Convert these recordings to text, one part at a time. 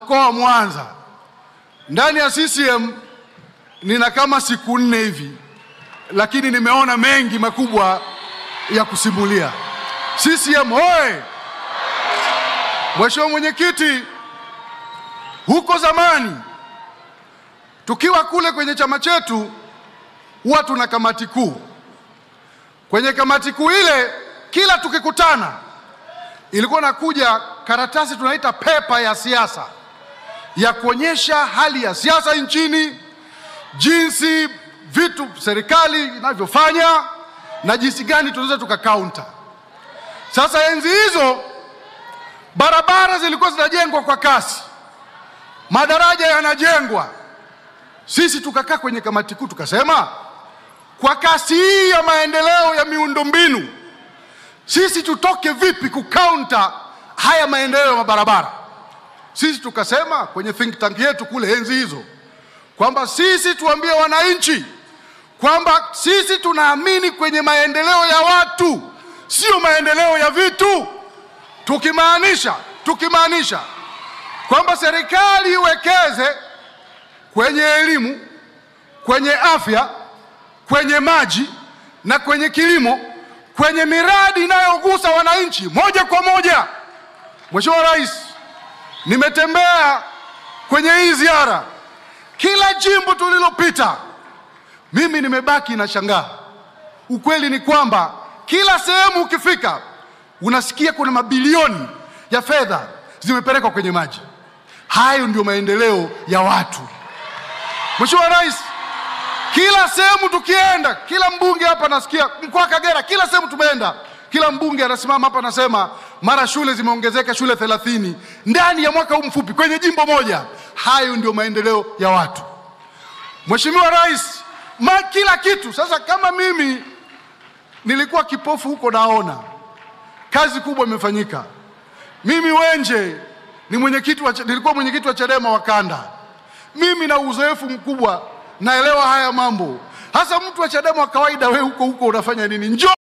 Kwa Mwanza ndani ya CCM nina kama siku 4 hivi, lakini nimeona mengi makubwa ya kusimulia. CCM hoye! Mheshimiwa Mwenyekiti, huko zamani tukiwa kule kwenye chama chetu huwa tuna kamati kuu. Kwenye kamati kuu ile kila tukikutana ilikuwa nakuja karatasi tunaita pepa ya siasa ya kuonyesha hali ya siasa nchini, jinsi vitu serikali inavyofanya na jinsi gani tunaweza tukakaunta. Sasa enzi hizo barabara zilikuwa zinajengwa kwa kasi, madaraja yanajengwa. Sisi tukakaa kwenye kamati kuu tukasema, kwa kasi hii ya maendeleo ya miundombinu sisi tutoke vipi kukaunta haya maendeleo ya mabarabara? Sisi tukasema kwenye think tank yetu kule enzi hizo kwamba sisi tuambie wananchi kwamba sisi tunaamini kwenye maendeleo ya watu, sio maendeleo ya vitu. Tukimaanisha kwamba serikali iwekeze kwenye elimu, kwenye afya, kwenye maji na kwenye kilimo, kwenye miradi inayogusa wananchi moja kwa moja. Mheshimiwa Rais, nimetembea kwenye hii ziara, kila jimbo tulilopita mimi nimebaki na shangaa. Ukweli ni kwamba kila sehemu ukifika unasikia kuna mabilioni ya fedha zimepelekwa kwenye maji. Hayo ndio maendeleo ya watu. Mheshimiwa Rais, kila sehemu tukienda, kila mbunge hapa nasikia, mkoa Kagera kila sehemu tumeenda, kila mbunge anasimama hapa anasema mara shule zimeongezeka, shule 30 ndani ya mwaka huu mfupi kwenye jimbo moja. Hayo ndio maendeleo ya watu. Mheshimiwa Rais, kila kitu. Sasa kama mimi nilikuwa kipofu huko, naona kazi kubwa imefanyika. Mimi Wenje nilikuwa mwenyekiti wa Chadema wa kanda. Mimi na uzoefu mkubwa, naelewa haya mambo. Hasa mtu wa Chadema wa kawaida, wewe huko unafanya nini? Njoo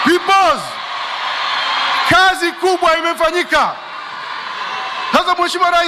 peoples, kazi kubwa imefanyika. Sasa Mheshimiwa Rais